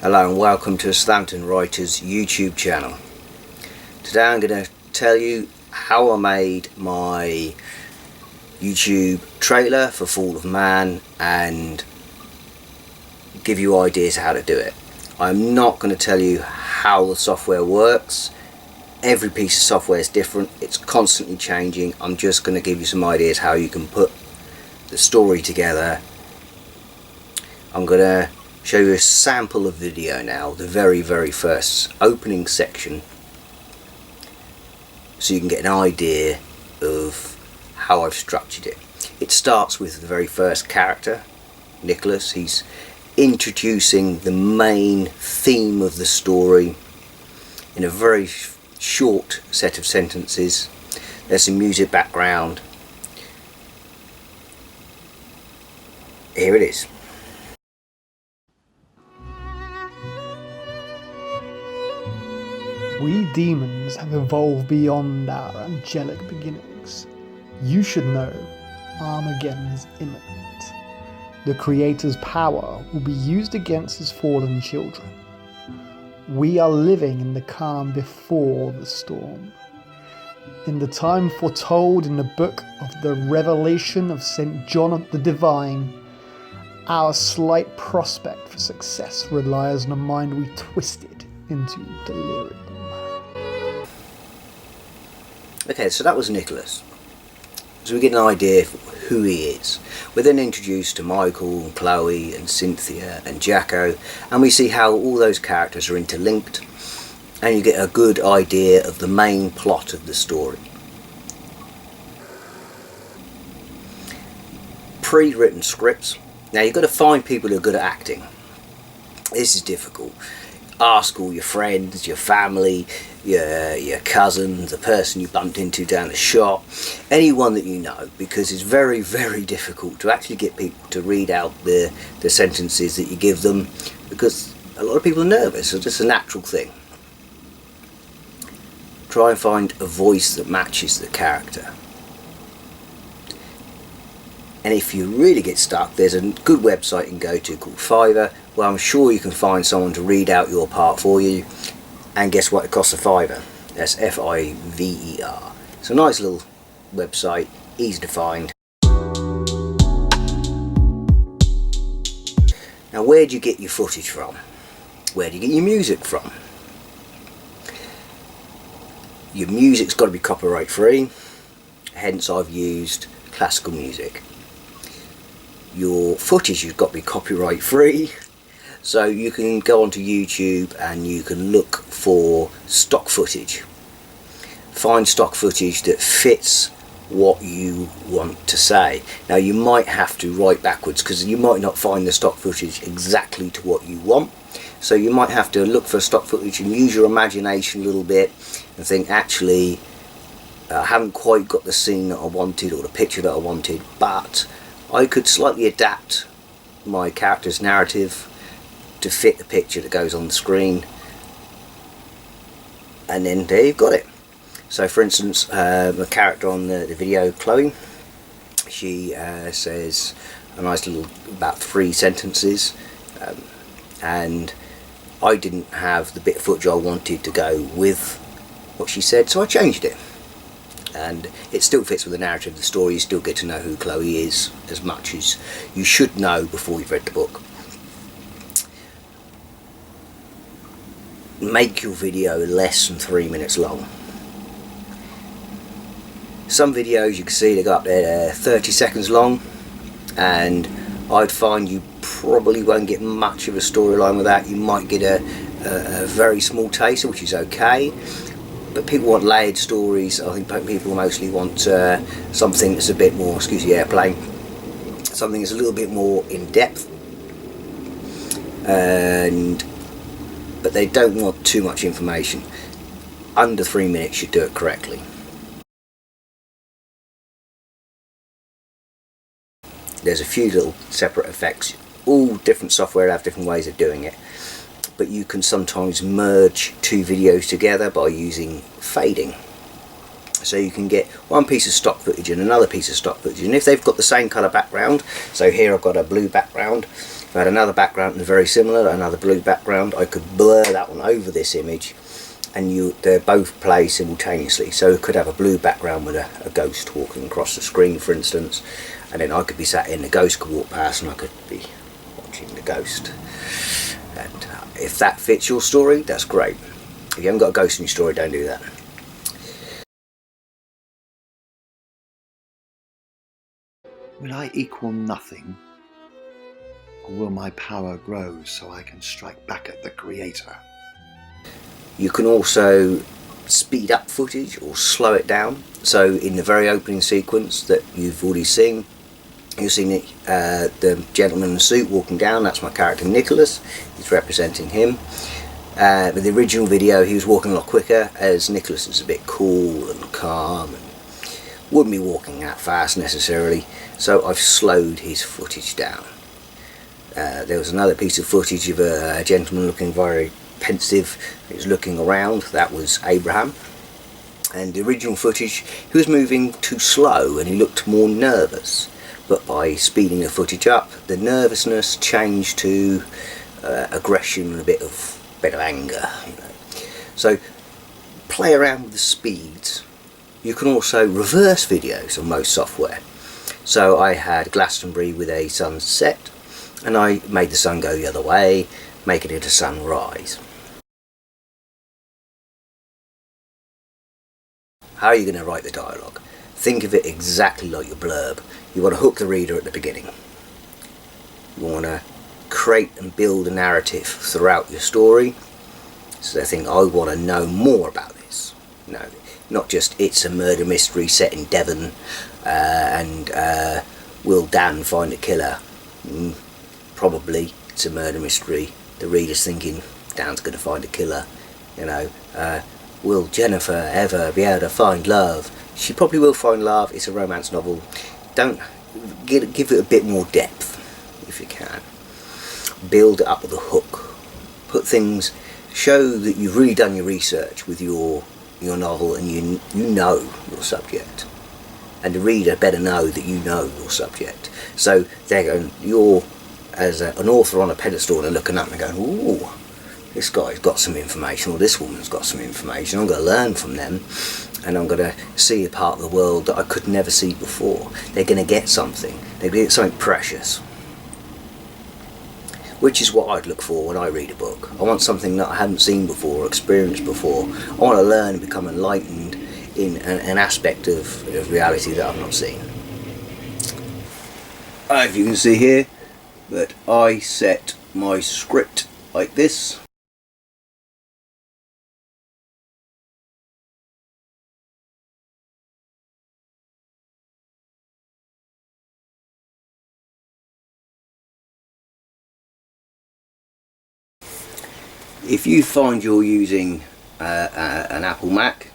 Hello and welcome to Southampton Writers YouTube channel. Today I'm going to tell you how I made my YouTube trailer for Fall of Man and give you ideas how to do it. I'm not going to tell you how the software works. Every piece of software is different, it's constantly changing. I'm just going to give you some ideas how you can put the story together. I'm going to show you a sample of video now, the very first opening section, so you can get an idea of how I've structured it. It starts with the very first character, Nicholas. He's introducing the main theme of the story in a very short set of sentences. There's some music background. Here it is. We demons have evolved beyond our angelic beginnings. You should know Armageddon is imminent. The Creator's power will be used against his fallen children. We are living in the calm before the storm. In the time foretold in the book of the Revelation of St. John the Divine, our slight prospect for success relies on a mind we twisted into delirium. Okay, so that was Nicholas. So we get an idea of who he is. We're then introduced to Michael, and Chloe and Cynthia and Jacko, and we see how all those characters are interlinked, and you get a good idea of the main plot of the story. Pre-written scripts. Now you've got to find people who are good at acting. This is difficult. Ask all your friends, your family, your cousins, the person you bumped into down the shop, anyone that you know, because it's very difficult to actually get people to read out the sentences that you give them, because a lot of people are nervous. It's just a natural thing. Try and find a voice that matches the character. And if you really get stuck, there's a good website you can go to called Fiverr, where I'm sure you can find someone to read out your part for you. And guess what? It costs a fiver. That's Fiverr. It's a nice little website, easy to find. Now, where do you get your footage from? Where do you get your music from? Your music's got to be copyright free, hence I've used classical music. Your footage has got to be copyright free, so you can go onto YouTube and you can look for stock footage. Find stock footage that fits what you want to say. Now you might have to write backwards, because you might not find the stock footage exactly to what you want, so you might have to look for stock footage and use your imagination a little bit and think, actually I haven't quite got the scene that I wanted or the picture that I wanted, but I could slightly adapt my character's narrative to fit the picture that goes on the screen, and then there you've got it. So for instance, the character on the video, Chloe, she says a nice little, about 3 sentences, and I didn't have the bit of footage I wanted to go with what she said, so I changed it. And it still fits with the narrative of the story. You still get to know who Chloe is as much as you should know before you've read the book. Make your video less than 3 minutes long. Some videos you can see they go up there 30 seconds long, and I'd find you probably won't get much of a storyline with that. You might get a very small taster, which is okay. But people want layered stories. I think people mostly want something that's a bit more, excuse the airplane, something that's a little bit more in depth, but they don't want too much information. Under 3 minutes should do it correctly. There's a few little separate effects. All different software have different ways of doing it, but you can sometimes merge 2 videos together by using fading. So you can get one piece of stock footage and another piece of stock footage, and if they've got the same colour background, so here I've got a blue background If I had another background very similar, another blue background, I could blur that one over this image, and they're both play simultaneously. So it could have a blue background with a ghost walking across the screen, for instance, and then I could be sat in, the ghost could walk past and I could be watching the ghost. And if that fits your story, that's great. If you haven't got a ghost in your story, don't do that. Will I equal nothing? Or will my power grow so I can strike back at the Creator? You can also speed up footage or slow it down. So in the very opening sequence that you've already seen, you've seen the gentleman in the suit walking down. That's my character Nicholas. He's representing him. With the original video, he was walking a lot quicker, as Nicholas is a bit cool and calm and wouldn't be walking that fast necessarily. So I've slowed his footage down. There was another piece of footage of a gentleman looking very pensive. He was looking around. That was Abraham. And the original footage, he was moving too slow and he looked more nervous. But by speeding the footage up, the nervousness changed to aggression and a bit of anger. So play around with the speeds. You can also reverse videos on most software. So I had Glastonbury with a sunset, and I made the sun go the other way, making it a sunrise. How are you going to write the dialogue? Think of it exactly like your blurb. You want to hook the reader at the beginning. You want to create and build a narrative throughout your story, so they think, I want to know more about this. No, not just it's a murder mystery set in Devon and will Dan find a killer? Probably it's a murder mystery. The reader's thinking Dan's going to find a killer. You know, will Jennifer ever be able to find love? She probably will find love. It's a romance novel. Don't give it a bit more depth if you can. Build it up with a hook. Put things, show that you've really done your research with your novel, and you know your subject, and the reader better know that you know your subject. So they're going, you're as an author on a pedestal, and they're looking up and going, ooh, this guy's got some information, or this woman's got some information. I'm going to learn from them, and I'm going to see a part of the world that I could never see before. They're going to get something. They're going to get something precious, which is what I'd look for when I read a book. I want something that I haven't seen before or experienced before. I want to learn and become enlightened in an aspect of reality that I've not seen. If you can see here, that I set my script like this. If you find you're using an Apple Mac,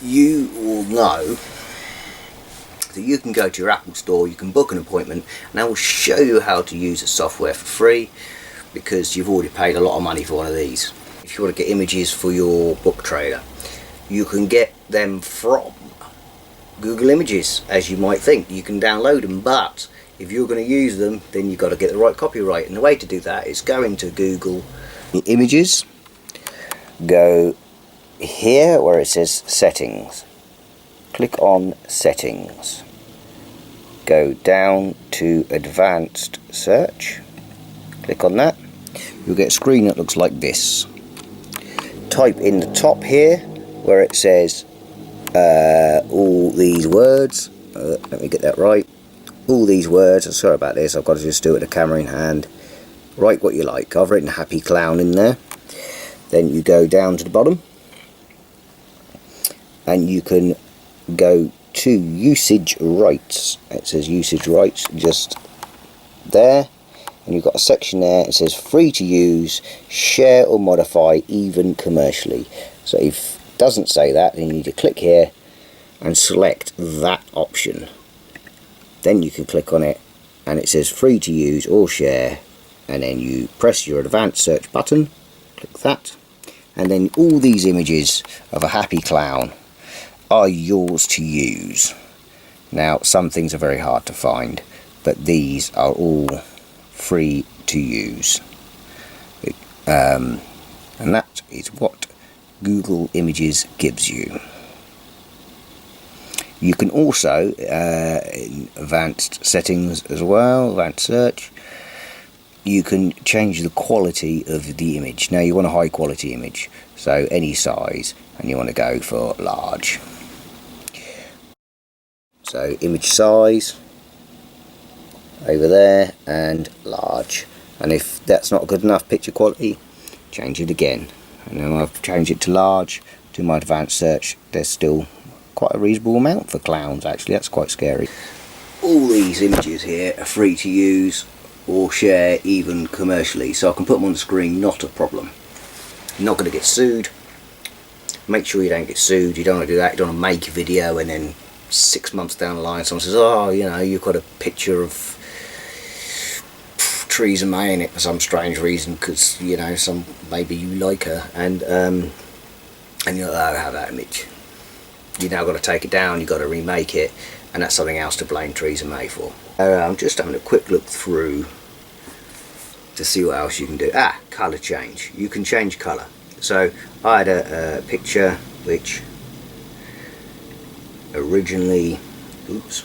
you will know that you can go to your Apple store, you can book an appointment, and I will show you how to use the software for free, because you've already paid a lot of money for one of these. If you want to get images for your book trailer, you can get them from Google Images, as you might think. You can download them, but if you're going to use them, then you've got to get the right copyright, and the way to do that is go into Google Images, go here where it says Settings, click on Settings, go down to Advanced Search, click on that. You'll get a screen that looks like this. Type in the top here where it says all these words, let me get that right, all these words. Sorry about this, I've got to just do it with the camera in hand. Write what you like. I've written Happy Clown in there. Then you go down to the bottom and you can go to usage rights. It says usage rights just there, and you've got a section there. It says free to use, share or modify, even commercially. So if it doesn't say that, then you need to click here and select that option. Then you can click on it and it says free to use or share, and then you press your advanced search button, click that, and then all these images of a happy clown are yours to use. Now some things are very hard to find, but these are all free to use. And that is what Google Images gives you. You can also, in advanced settings as well, advanced search, you can change the quality of the image. Now you want a high quality image, so any size, and you want to go for large. So image size over there and large, and if that's not good enough picture quality, change it again. And then I've changed it to large. Do my advanced search, there's still quite a reasonable amount for clowns actually, that's quite scary. All these images here are free to use or share even commercially, so I can put them on the screen, not a problem. You're not going to get sued. Make sure you don't get sued. You don't want to do that. You don't want to make a video and then 6 months down the line someone says, oh, you know, you've got a picture of Theresa May in it for some strange reason because, you know, maybe you like her, and you're allowed to have that image. You've now got to take it down, you've got to remake it, and that's something else to blame Theresa May for. I'm just having a quick look through to see what else you can do. Colour change. You can change colour. So I had a picture which originally, oops,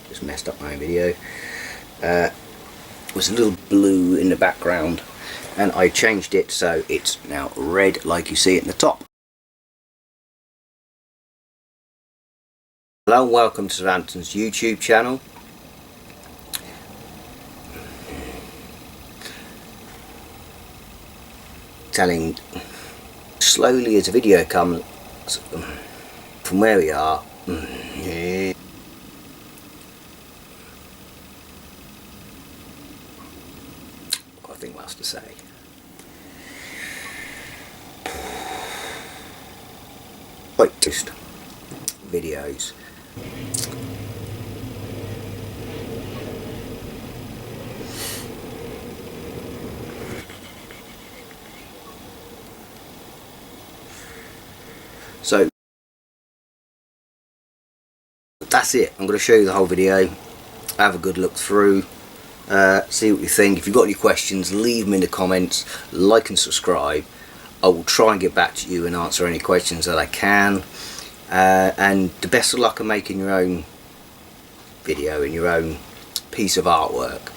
just messed up my own video, was a little blue in the background, and I changed it so it's now red like you see it in the top. Hello and welcome to Anton's YouTube channel. Telling slowly as the video comes from where we are. Nothing else to say. Right, just videos. So that's it. I'm going to show you the whole video. Have a good look through. See what you think. If you've got any questions, leave them in the comments. Like and subscribe. I will try and get back to you and answer any questions that I can. And the best of luck in making your own video and your own piece of artwork.